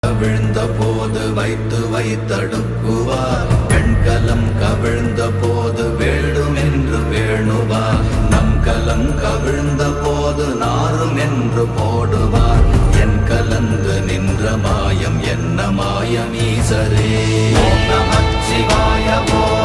கவிழ்ந்த போது வைத்து வைத்தடுக்குவார். பெண்கலம் கவிழ்ந்த போது வேண்டுமென்று வேணுவார். நம் கலம் கவிழ்ந்த போது நாரும் என்று போடுவார். என் கலந்து நின்ற மாயம் என்ன மாயம் ஈசரே. ஓம் நமச்சிவாய.